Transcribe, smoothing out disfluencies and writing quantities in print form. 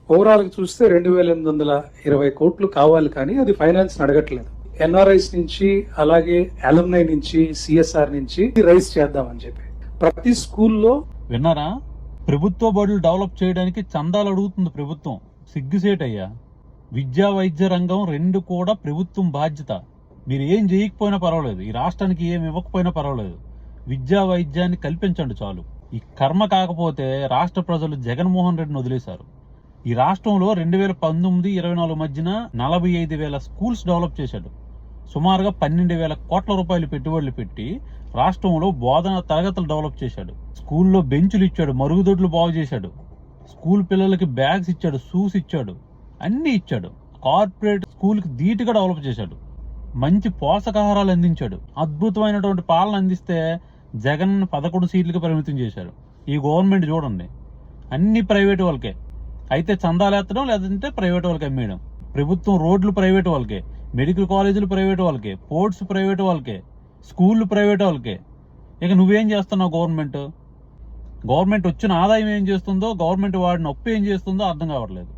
Overall గా చూస్తే 2,820 కోట్లు కావాలి, కానీ అది ఫైనాన్స్ అడగట్లేదు. ఎన్ఆర్ఐస్ నుంచి అలాగే అలుమ్నై నుంచి సిఎస్ఆర్ నుంచి రైజ్ చేద్దామని చెప్పి ప్రతి స్కూల్లో. విన్నారా? ప్రభుత్వ బడులు డెవలప్ చేయడానికి చందాలు అడుగుతుంది ప్రభుత్వం. సిగ్గుసేటయ్యా. విద్యా వైద్య రంగం రెండు కూడా ప్రభుత్వం బాధ్యత. మీరు ఏం చేయకపోయినా పర్వాలేదు, ఈ రాష్ట్రానికి ఏం ఇవ్వకపోయినా పర్వాలేదు, విద్యా వైద్యాన్ని కల్పించండి చాలు. ఈ కర్మ కాకపోతే రాష్ట్ర ప్రజలు జగన్మోహన్ రెడ్డిని వదిలేశారు. ఈ రాష్ట్రంలో 2019-24 మధ్యన 45,000 స్కూల్స్ డెవలప్ చేశాడు. సుమారుగా 12,000 కోట్ల రూపాయలు పెట్టుబడులు పెట్టి రాష్ట్రంలో బోధన తరగతులు డెవలప్ చేశాడు. స్కూల్లో బెంచులు ఇచ్చాడు, మరుగుదొడ్లు బాగు చేశాడు, స్కూల్ పిల్లలకి బ్యాగ్స్ ఇచ్చాడు, షూస్ ఇచ్చాడు, అన్ని ఇచ్చాడు. కార్పొరేట్ స్కూల్కి ధీటుగా డెవలప్ చేశాడు. మంచి పోషకాహారాలు అందించాడు. అద్భుతమైనటువంటి పాలన అందిస్తే జగన్ 11 సీట్లకి పరిమితం చేశారు. ఈ గవర్నమెంట్ చూడండి, అన్ని ప్రైవేట్ వాళ్ళకే. అయితే చందాలు ఎత్తడం, లేదంటే ప్రైవేట్ వాళ్ళకి అమ్మేయడం. ప్రభుత్వం రోడ్లు ప్రైవేట్ వాళ్ళకే, మెడికల్ కాలేజీలు ప్రైవేట్ వాళ్ళకే, పోర్ట్స్ ప్రైవేట్ వాళ్ళకే, స్కూళ్ళు ప్రైవేట్ వాళ్ళకే. ఇక నువ్వేం చేస్తున్నావు? గవర్నమెంట్ వచ్చిన ఆదాయం ఏం చేస్తుందో, గవర్నమెంట్ వాడిన అప్పు ఏం చేస్తుందో అర్థం కావట్లేదు.